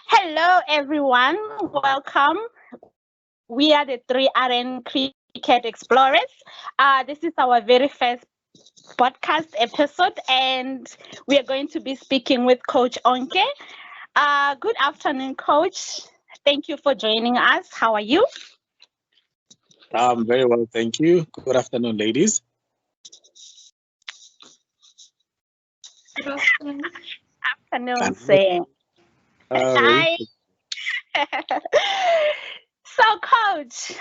Hello, everyone. Welcome. We are the 3RN Cricket Explorers. This is our very first podcast episode, and we are going to be speaking with Coach Onke. Good afternoon, Coach. Thank you for joining us. How are you? Very well, thank you. Good afternoon, ladies. Good afternoon. Afternoon, Sam. Very Hi. So, Coach,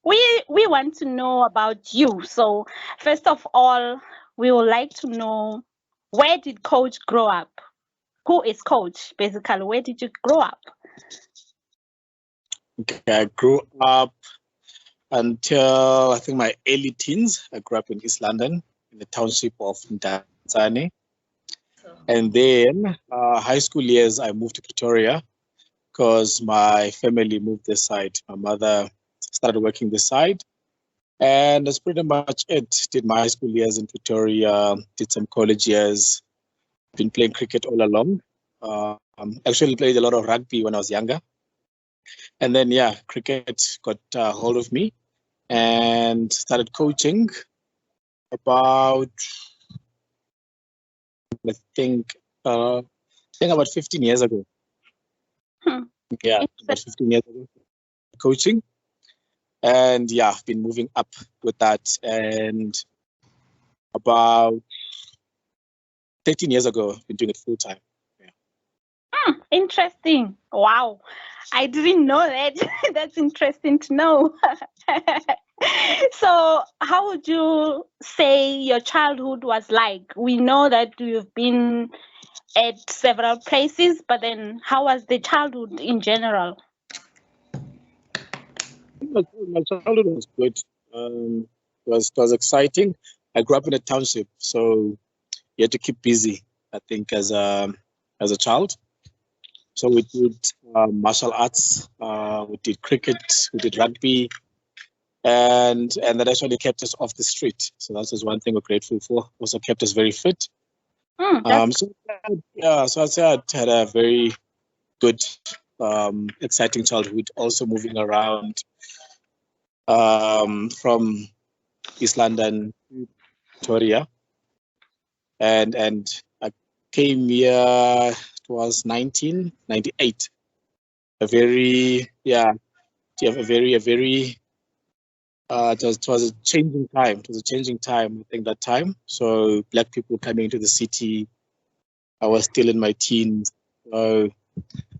we want to know about you. So, first of all, we would like to know, where did Coach grow up? Who is Coach? Basically, where did you grow up? okay. I grew up until I think my early teens. I grew up in East London, in the township of Ntanzane. And then high school years, I moved to Pretoria because my family moved this side. My mother started working this side. And that's pretty much it. Did my high school years in Pretoria, did some college years, been playing cricket all along. Actually played a lot of rugby when I was younger. And then, yeah, cricket got hold of me and started coaching about, I think, about 15 years ago. Hmm. Yeah, about 15 years ago, coaching. And yeah, I've been moving up with that. And about 13 years ago, I've been doing it full time. Interesting. Wow. I didn't know that. That's interesting to know. So, how would you say your childhood was like? We know that you've been at several places, but then how was the childhood in general? My childhood was good. It was exciting. I grew up in a township, so you had to keep busy, I think, as a child. So we did martial arts, we did cricket, we did rugby, and that actually kept us off the street. So that's just one thing we're grateful for. Also kept us very fit. So I'd say I had a very good, exciting childhood. Also moving around from East London to Victoria, and I came here. It was 1998. A very it was a changing time. It was a changing time, I think, that time. So black people coming into the city. I was still in my teens. So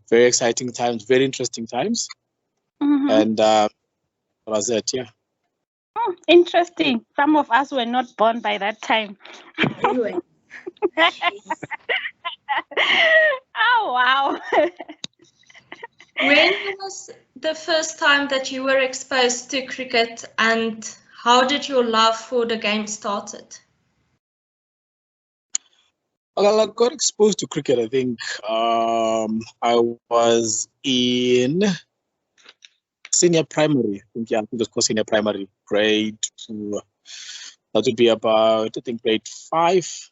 very exciting times, very interesting times. And that was it, yeah. Interesting. Some of us were not born by that time. Anyway, Oh, wow. when was the first time that you were exposed to cricket, and how did your love for the game started? Well, I got exposed to cricket, I think. I was in senior primary. I think it was called senior primary, grade 2. That would be about, I think, grade 5.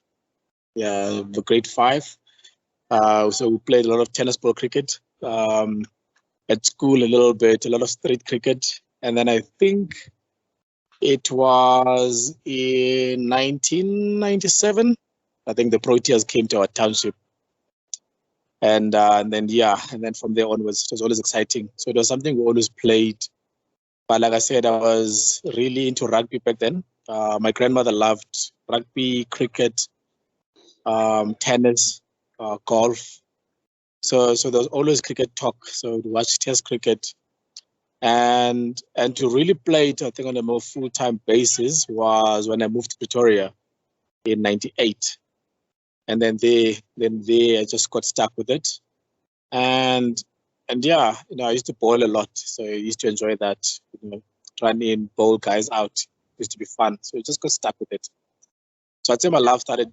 Yeah, the grade 5. So we played a lot of tennis ball cricket. At school, a little bit, a lot of street cricket. And then I think it was in 1997. I think the Proteas came to our township. And then from there onwards, it was always exciting. So it was something we always played. But like I said, I was really into rugby back then. My grandmother loved rugby, cricket, tennis, golf. So there was always cricket talk. So we watched Test cricket, and to really play it, I think, on a more full-time basis was when I moved to Pretoria in '98, and then I just got stuck with it, and yeah, I used to bowl a lot, so I used to enjoy that, trying to bowl guys out. It used to be fun, so I just got stuck with it. So I'd say my love started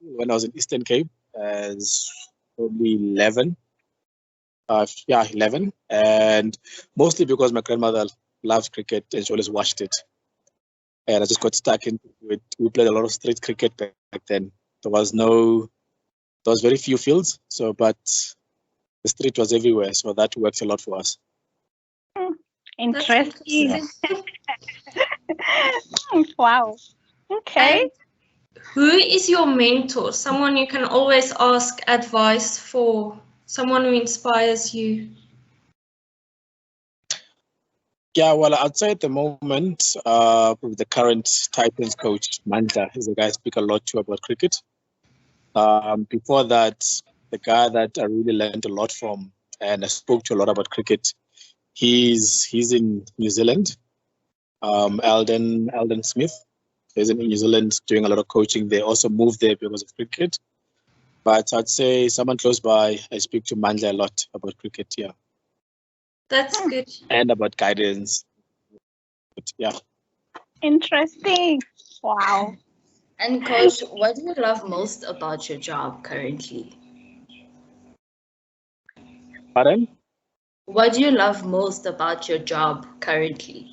when I was in Eastern Cape as probably 11. 11. And mostly because my grandmother loved cricket and she always watched it. And I just got stuck into it. We played a lot of street cricket back then. There was very few fields. So, but the street was everywhere, so that worked a lot for us. Interesting. Wow. Okay. And who is your mentor? Someone you can always ask advice for, someone who inspires you? Yeah, well, I'd say at the moment, probably the current Titans coach, Manda, is a guy I speak a lot to about cricket. Before that, the guy that I really learned a lot from and I spoke to a lot about cricket, he's in New Zealand, Alden Smith. He's in New Zealand doing a lot of coaching. They also moved there because of cricket. But I'd say someone close by, I speak to Mandla a lot about cricket, yeah. That's good. And about guidance. But yeah. Interesting. Wow. And Coach, what do you love most about your job currently? Pardon? What do you love most about your job currently?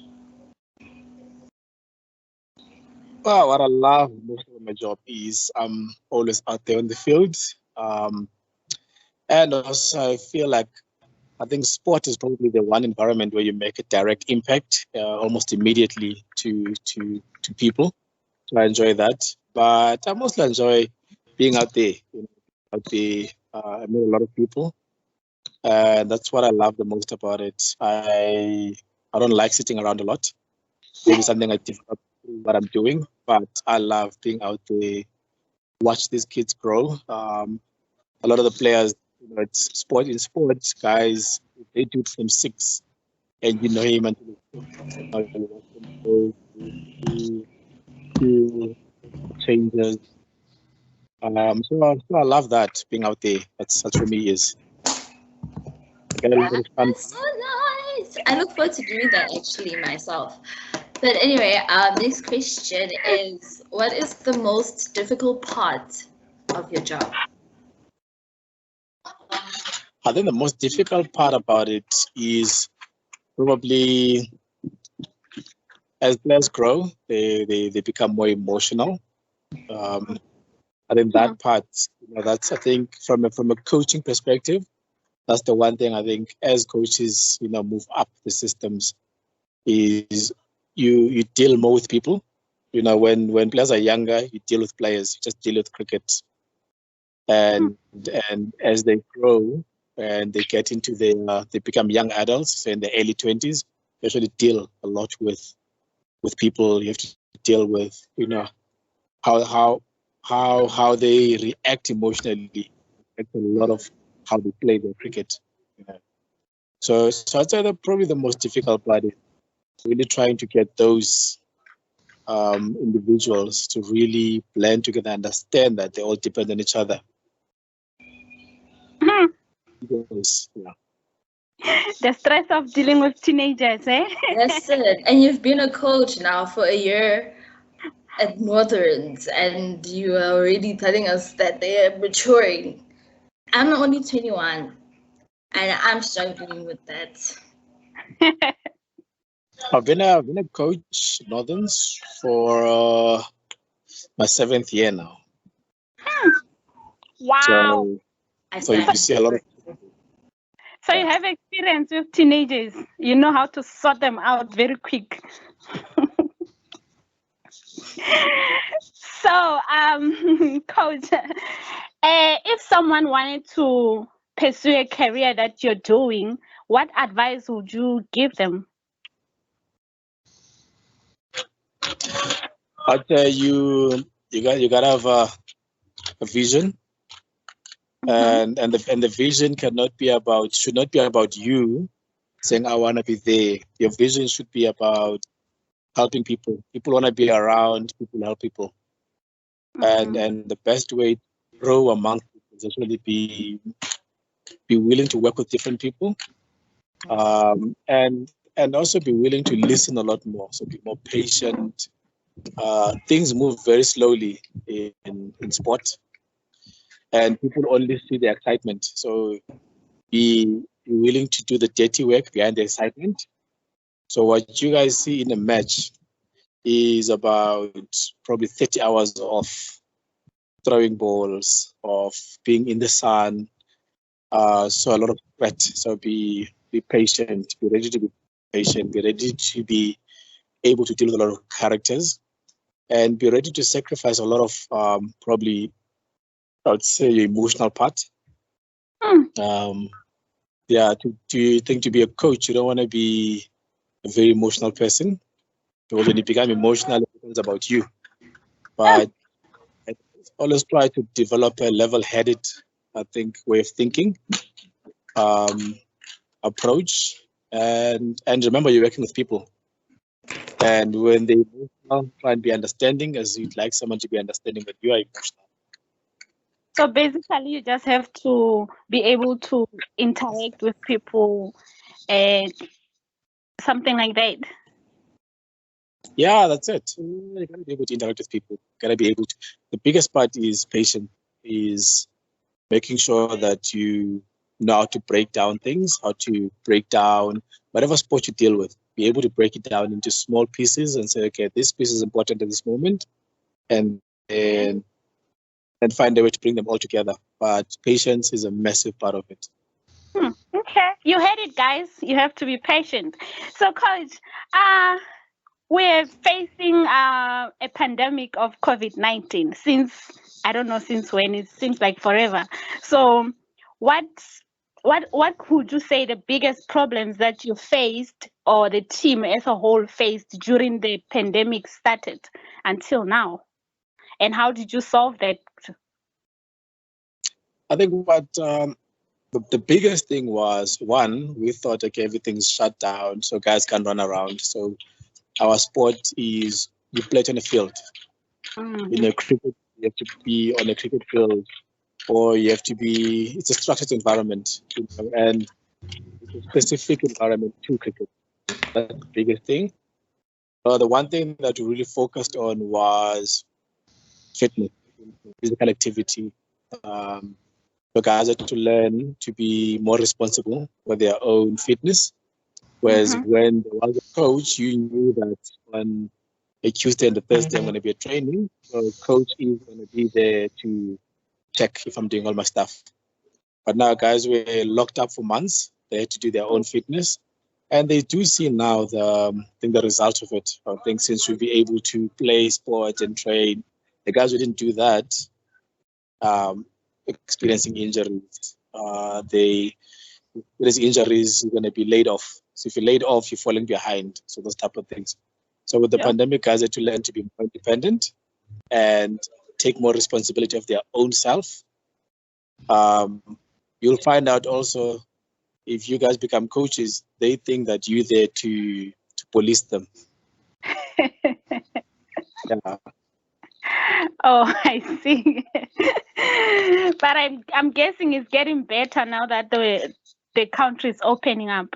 Well, what I love most of my job is I'm always out there on the field. And also I feel like I think sport is probably the one environment where you make a direct impact almost immediately to people. So I enjoy that. But I mostly enjoy being out there. Out there, I meet a lot of people. That's what I love the most about it. I don't like sitting around a lot. Maybe something I develop what I'm doing, but I love being out there, watch these kids grow. A lot of the players, it's in sports, guys, they do it from 6, and you know him until he changes. So I love that being out there. That's for me is. I get a lot of fun. That's so nice. I look forward to doing that actually myself. But anyway, next question is, what is the most difficult part of your job? I think the most difficult part about it is probably as players grow, they become more emotional. I think that part, that's I think from a coaching perspective, that's the one thing I think as coaches, move up the systems is you deal more with people. When players are younger, you deal with players. You just deal with cricket, and as they grow and they get into they become young adults, so in the early 20s, you actually deal a lot with people. You have to deal with how they react emotionally, a lot of how they play their cricket. So I'd say that probably the most difficult part is really trying to get those individuals to really blend together, understand that they all depend on each other. Yes, yeah. The stress of dealing with teenagers, eh? That's it. And you've been a coach now for a year at Northerns, and you are already telling us that they are maturing. I'm only 21, and I'm struggling with that. I've been a coach Northerns for my 7th year now. Wow. So you see a lot of. So you have experience with teenagers. You know how to sort them out very quick. So, Coach, if someone wanted to pursue a career that you're doing, what advice would you give them? But you gotta have a vision, and the vision should not be about you saying I want to be there. Your vision should be about helping people. People want to be around people, help people, and the best way to grow among people is actually be willing to work with different people, and also be willing to listen a lot more. So be more patient. Things move very slowly in sport, and people only see the excitement. So be willing to do the dirty work behind the excitement. So what you guys see in a match is about probably 30 hours of throwing balls, of being in the sun, So a lot of sweat. So be patient, be ready to be patient, be ready to be able to deal with a lot of characters, and be ready to sacrifice a lot of probably, I would say, your emotional part. Yeah, to think to be a coach, you don't want to be a very emotional person, because when you become emotional, it becomes about you. But I always try to develop a level-headed, I think, way of thinking, approach, and remember, you're working with people, and when they emotional, try and be understanding, as you'd like someone to be understanding that you are emotional. So basically, you just have to be able to interact with people and something like that. Yeah, that's it. You gotta be able to interact with people. Gotta be able to. The biggest part is patience. Is making sure that you know how to break down things, how to break down whatever sport you deal with. Be able to break it down into small pieces and say, okay, this piece is important at this moment, and find a way to bring them all together. But patience is a massive part of it. Okay, you heard it, guys. You have to be patient. So, Coach, we're facing a pandemic of COVID-19 since, I don't know since when, it seems like forever. So what would you say the biggest problems that you faced or the team as a whole faced during the pandemic started until now? And how did you solve that? I think what the biggest thing was, one, we thought, okay, everything's shut down, so guys can't run around. So our sport is you play it on a field. In a cricket, you have to be on a cricket field, or you have to be, it's a structured environment, and it's a specific environment to cricket. That's the biggest thing. The one thing that we really focused on was fitness, physical activity. The guys had to learn to be more responsible for their own fitness. Whereas when there was a coach, you knew that on a Tuesday and a Thursday, I'm going to be at training. So coach is going to be there to check if I'm doing all my stuff. But now guys were locked up for months. They had to do their own fitness. And they do see now the result of it. I think since we'll be able to play sport and train, the guys who didn't do that, experiencing injuries. There's injuries, you're going to be laid off. So if you're laid off, you're falling behind. So those type of things. So with the pandemic, guys had to learn to be more independent and take more responsibility of their own self. You'll find out also, if you guys become coaches, they think that you're there to police them. Yeah. Oh, I see. But I'm guessing it's getting better now that the country is opening up.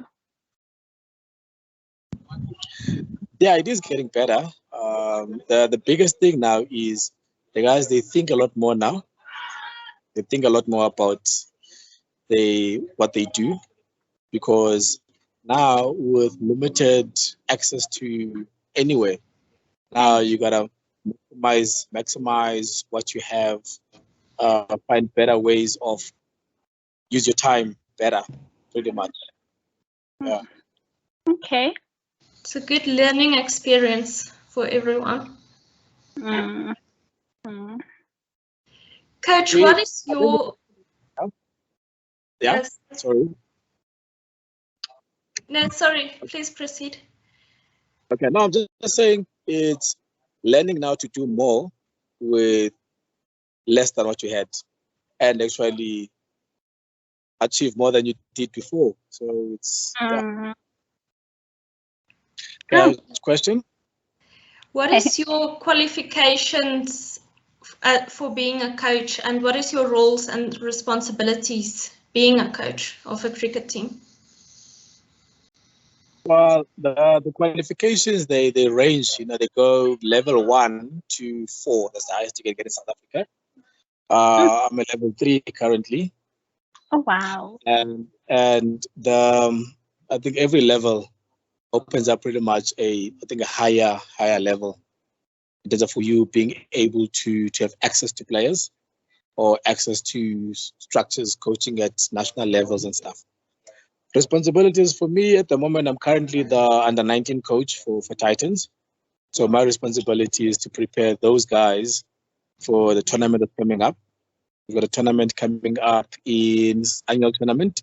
Yeah, it is getting better. The biggest thing now is the guys, they think a lot more now. They think a lot more about what they do, because now with limited access to anywhere, now you gotta maximize what you have, find better ways of use your time better, pretty much. Yeah. Okay. It's a good learning experience for everyone. Coach, what is your... Yeah, Yes. sorry. No, sorry, please proceed. Okay, no, I'm just saying it's learning now to do more with less than what you had, and actually achieve more than you did before. So it's question. What is your qualifications for being a coach, and what is your roles and responsibilities being a coach of a cricket team? Well, the qualifications, they range, they go level 1 to 4. That's the highest you can get in South Africa. I'm at level 3 currently. Oh wow! And I think every level opens up pretty much a higher level in terms of for you being able to have access to players. or access to structures, coaching at national levels and stuff. Responsibilities for me at the moment, I'm currently the under-19 coach for Titans. So my responsibility is to prepare those guys for the tournament that's coming up. We've got a tournament coming up in annual tournament,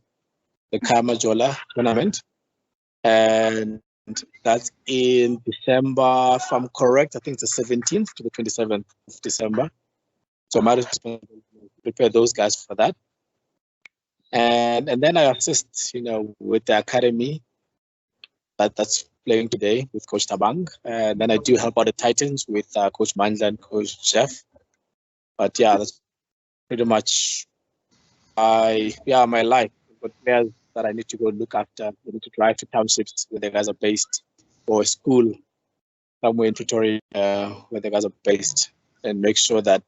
the Kamajola tournament. And that's in December, if I'm correct. I think it's the 17th to the 27th of December. So my responsibility is to prepare those guys for that. And then I assist, with the academy that's playing today with Coach Tabang. And then I do help out the Titans with Coach Mandla and Coach Jeff. But yeah, that's pretty much my life. I've got players that I need to go look after. I need to drive to townships where the guys are based, or a school somewhere in Pretoria where the guys are based, and make sure that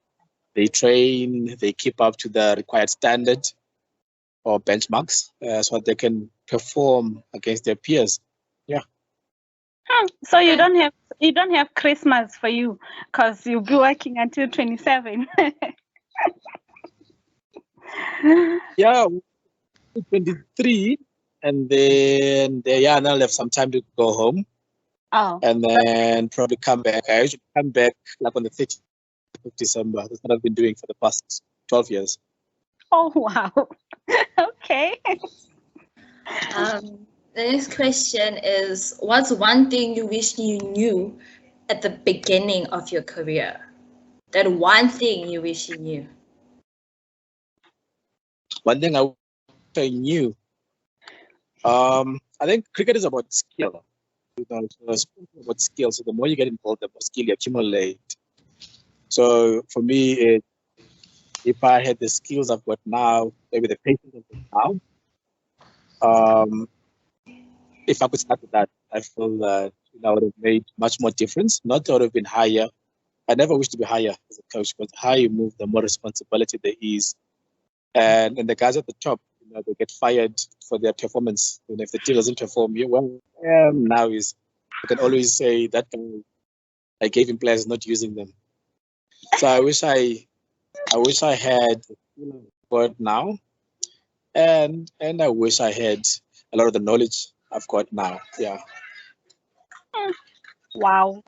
they train, they keep up to the required standard or benchmarks so that they can perform against their peers. Yeah. So you don't have Christmas for you because you'll be working until 27. Yeah, 23, and then now I'll have some time to go home. Oh. And then probably come back. I usually come back like on the 30th of December. That's what I've been doing for the past 12 years. Oh, wow. Okay. The next question is, what's one thing you wish you knew at the beginning of your career? That one thing you wish you knew. One thing I wish I knew. I think cricket is about skill. It's about skill. So the more you get involved, the more skill you accumulate. So for me, if I had the skills I've got now, maybe the patience I've got now, if I could start with that, I feel that I would have made much more difference. Not that I would have been higher. I never wish to be higher as a coach, because the higher you move, the more responsibility there is. And the guys at the top, they get fired for their performance. And if the team doesn't perform, now is I can always say that guy, I gave him players, not using them. So I wish I had what now, and I wish I had a lot of the knowledge I've got now. Yeah. Wow.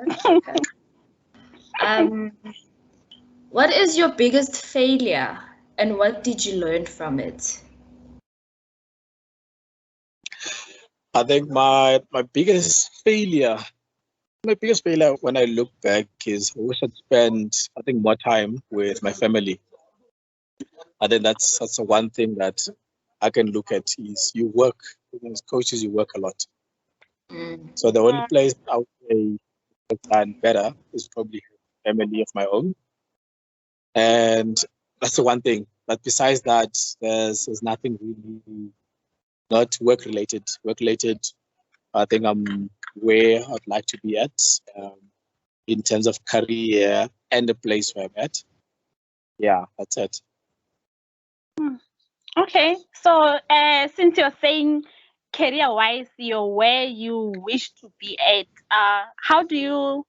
What is your biggest failure, and what did you learn from it? I think my biggest failure when I look back is I wish I'd spent more time with my family. I think that's the one thing that I can look at is you work, as coaches, you work a lot. So the only place I would say I've done better is probably family of my own. And that's the one thing. But besides that, there's nothing really not work related. Work related, I think I'm where I'd like to be at in terms of career and the place where I'm at. Yeah, that's it. Okay, so since you're saying career-wise, you're where you wish to be at, how do you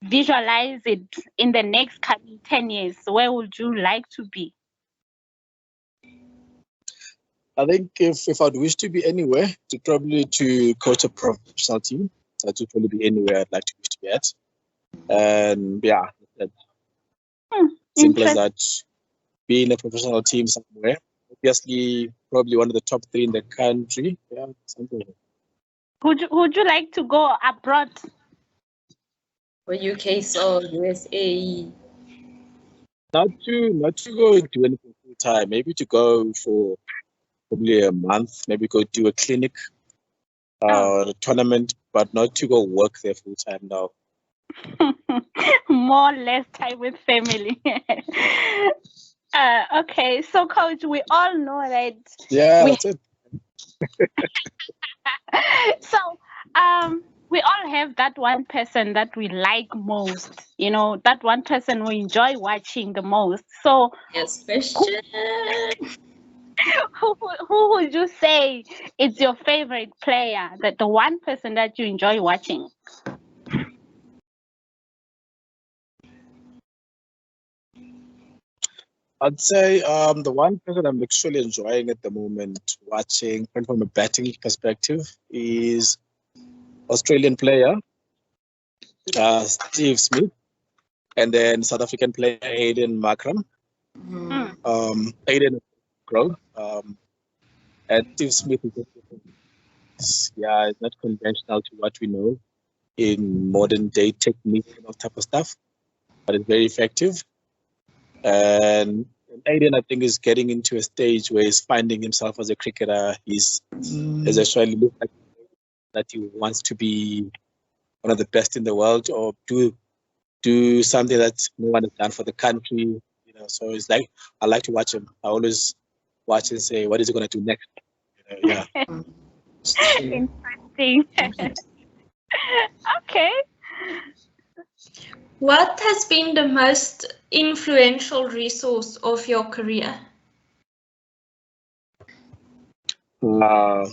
visualize it in the next coming 10 years? Where would you like to be? I think if I'd wish to be anywhere, to coach a professional team. That would probably be anywhere I'd like to wish to be at. And yeah, simple as that. Be in a professional team somewhere. Obviously, probably one of the top 3 in the country. Yeah, something like that. Would you like to go abroad? For UK or USA? Not to go do anything full time. Maybe to go for probably a month. Maybe go do a clinic or a tournament, but not to go work there full time now. More or less time with family. Okay, so Coach, we all know that. Yeah, that's it. So, we all have that one person that we like most. That one person we enjoy watching the most. So, Yes, question. Who would you say is your favorite player? The one person that you enjoy watching? I'd say the one person I'm actually enjoying at the moment, watching from a batting perspective, is Australian player Steve Smith, and then South African player Aiden Markram. Aiden Grove, and Steve Smith is it's not conventional to what we know in modern day technique and all type of stuff, but it's very effective. And Aiden, I think, is getting into a stage where he's finding himself as a cricketer. He's actually looked like that he wants to be one of the best in the world, or do something that no one has done for the country. So it's like I like to watch him. I always watch and say, what is he going to do next? Yeah. Interesting. Okay. What has been the most influential resource of your career? The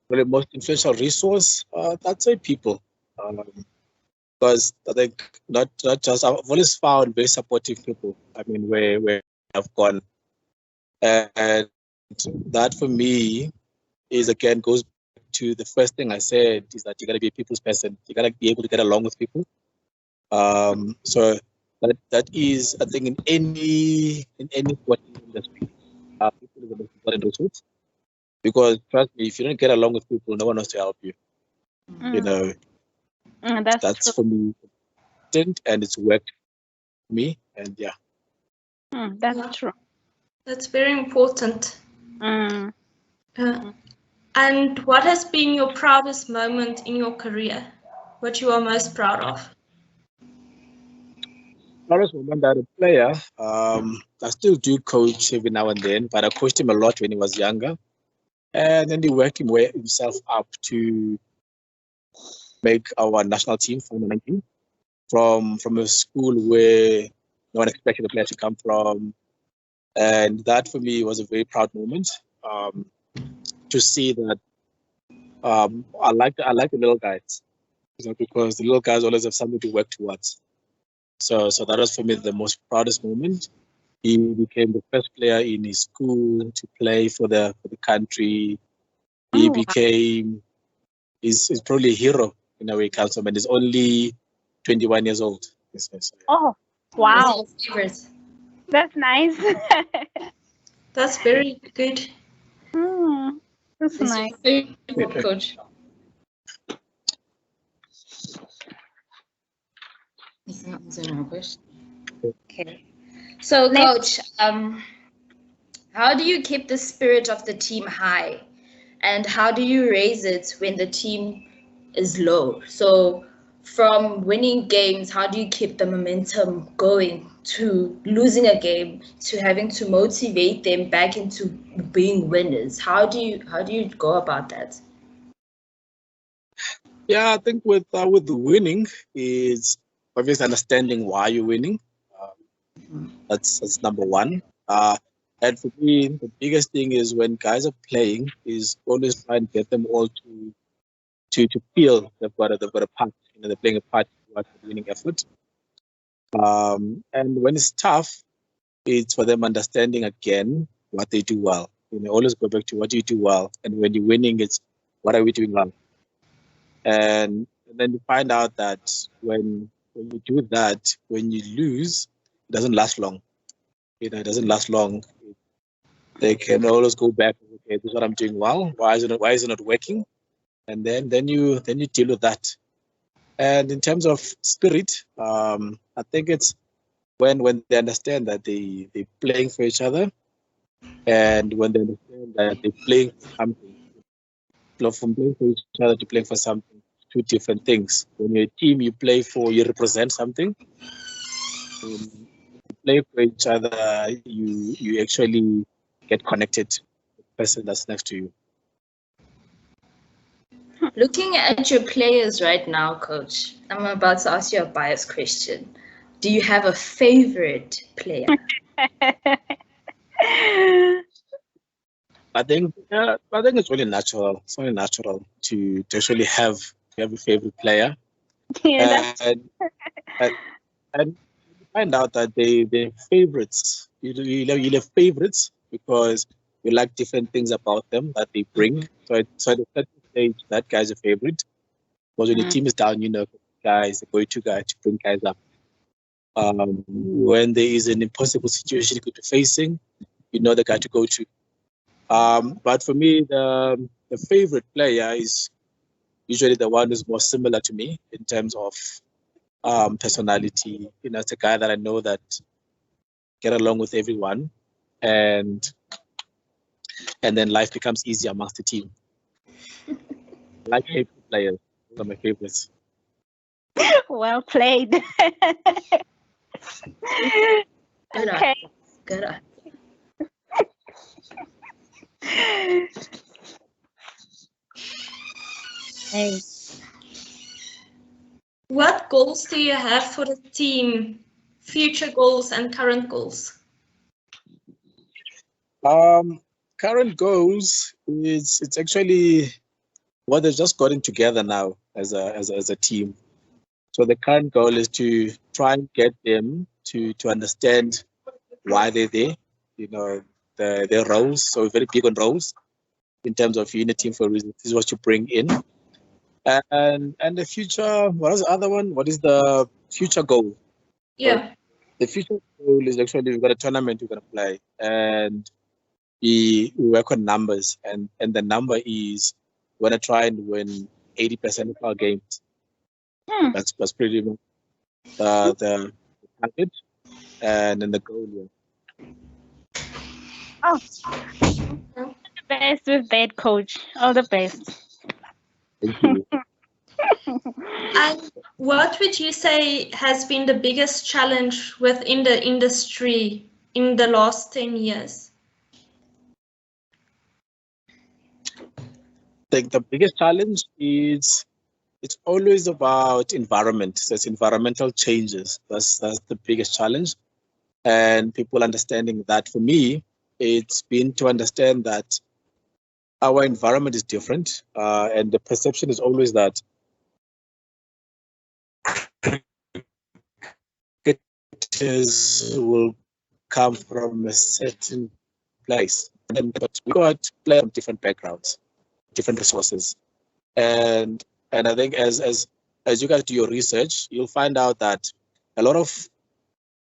most influential resource, I'd say people. Because I think not just, I've always found very supportive people. I mean, where I've gone. And that for me is, again, goes back to the first thing I said, is that you got to be a people's person. You got to be able to get along with people. So that is, I think, in any sporting industry, people is the most important resource. Because trust me, if you don't get along with people, no one wants to help you. That's true. for me, and it's worked for me, and yeah. That's true. That's very important. Mm. And what has been your proudest moment in your career? What you are most proud of? Proudest moment as a player, I still do coach every now and then, but I coached him a lot when he was younger. And then he worked himself up to make our national team for 19 from a school where no one expected a player to come from. And that for me was a very proud moment, to see that. I like the little guys, because the little guys always have something to work towards. So that was for me the most proudest moment. He became the first player in his school to play for the country. He became he's probably a hero in a way, Councilman, and he's only 21 years old. Yes. Oh, wow. That's nice. That's very good. That's nice. Coach. He's not answering our question. Okay. So, Coach, how do you keep the spirit of the team high? And how do you raise it when the team is low? So from winning games, how do you keep the momentum going to losing a game, to having to motivate them back into being winners? How do you go about that? Yeah, I think with the winning is obviously understanding why you're winning. That's number one. And for me, the biggest thing is when guys are playing is always try and get them all to feel they've got a part. They're playing a part towards the winning effort. And when it's tough, it's for them understanding again what they do well. Always go back to what do you do well, and when you're winning, it's what are we doing well. And then you find out that when you do that, when you lose, it doesn't last long. It doesn't last long. They can always go back. Okay, this is what I'm doing well. Why is it not working? And then you deal with that. And in terms of spirit, I think it's when they understand that they're playing for each other, and when they understand that they're playing for something. From playing for each other to playing for something, two different things. When you're a team, you represent something. When you play for each other, you actually get connected to the person that's next to you. Looking at your players right now, Coach, I'm about to ask you a biased question. Do you have a favorite player? I think it's really natural. It's only natural to actually have a favorite player, Yeah, and find out that their favorites you'll have favorites because you like different things about them that they bring. So at a certain stage, that guy's a favorite. Because when the team is down, guys, the go-to guy to bring guys up. When there is an impossible situation you could be facing, the guy to go to. But for me, the favorite player is usually the one who's more similar to me in terms of personality. It's a guy that I know that get along with everyone, and then life becomes easy amongst the team. I like favorite players. Those are my favorites. Well played. Okay. Good. Hey. What goals do you have for the team? Future goals and current goals? Current goals is it's actually what they've just gotten together now as a team. So the current goal is to try and get them to understand why they're there, their roles. So we're very big on roles in terms of unity for a reason. This is what you bring in. And the future, what is the other one? What is the future goal? Yeah. The future goal is actually we've got a tournament we're going to play, and we work on numbers, and the number is we're going to try and win 80% of our games. That's pretty much the target and then the goal. Yeah. Oh, all the best with that, Coach. All the best. Thank you. And what would you say has been the biggest challenge within the industry in the last 10 years? I think the biggest challenge is it's always about environment. So it's environmental changes. That's the biggest challenge. And people understanding that. For me, it's been to understand that our environment is different. And the perception is always that cricketers will come from a certain place. But we got players from different backgrounds, different resources. And I think as you guys do your research, you'll find out that a lot of,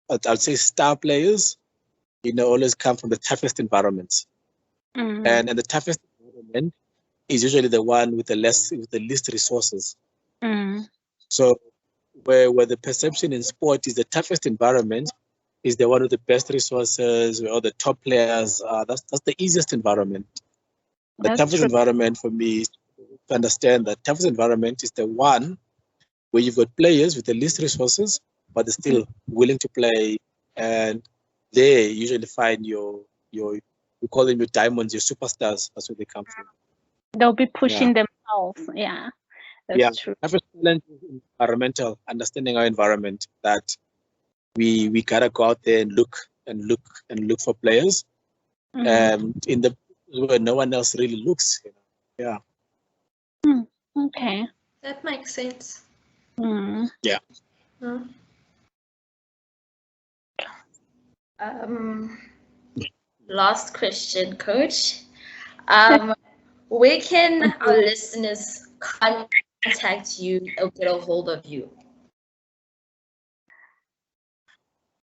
I'll say, star players, always come from the toughest environments. And the toughest environment is usually the one with the least resources. So where the perception in sport is the toughest environment is the one with the best resources, where all the top players are. That's the easiest environment. The toughest environment for me is to understand that toughest environment is the one where you've got players with the least resources, but they're still willing to play, and they usually find your we call them your diamonds, your superstars. That's where they come from. They'll be pushing themselves. Yeah, that's true. Toughest challenge is environmental, understanding our environment, that we gotta go out there and look for players, in the where no one else really looks. Yeah. Okay. That makes sense. Yeah. Last question, Coach. Where can our listeners contact you or get a hold of you?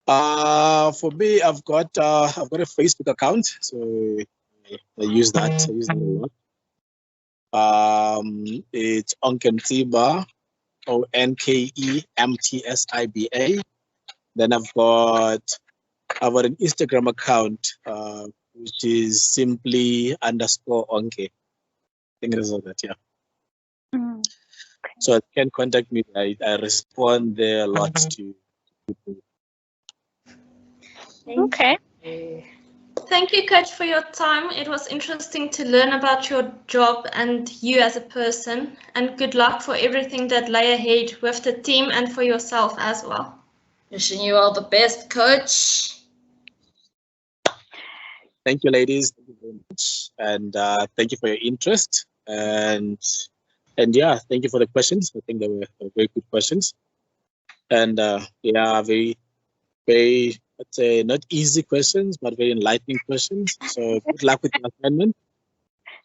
For me, I've got a Facebook account, so I use that. I use that a lot. It's Onke ONKEMTSIBA. Then I've got an Instagram account, which is simply _Onke. I think it is all that, yeah. So you can contact me. I respond there a lot to people. Okay. Thank you, Coach, for your time. It was interesting to learn about your job and you as a person. And good luck for everything that lay ahead with the team and for yourself as well. Wishing you all the best, Coach. Thank you, ladies. Thank you very much. And thank you for your interest. And yeah, thank you for the questions. I think they were very good questions. And very, very let's say, not easy questions, but very enlightening questions. So good luck with your assignment,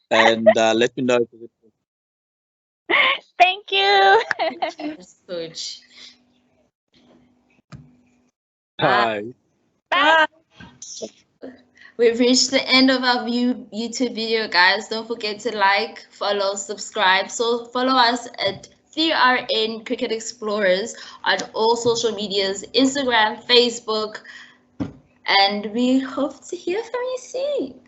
and let me know if it. Thank you. Yes, Coach. Bye. Bye. We've reached the end of our YouTube video, guys. Don't forget to like, follow, subscribe. So follow us at 3RN Cricket Explorers on all social medias, Instagram, Facebook, and we hope to hear from you soon.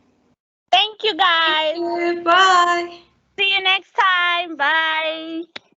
Thank you, guys. Bye. See you next time. Bye.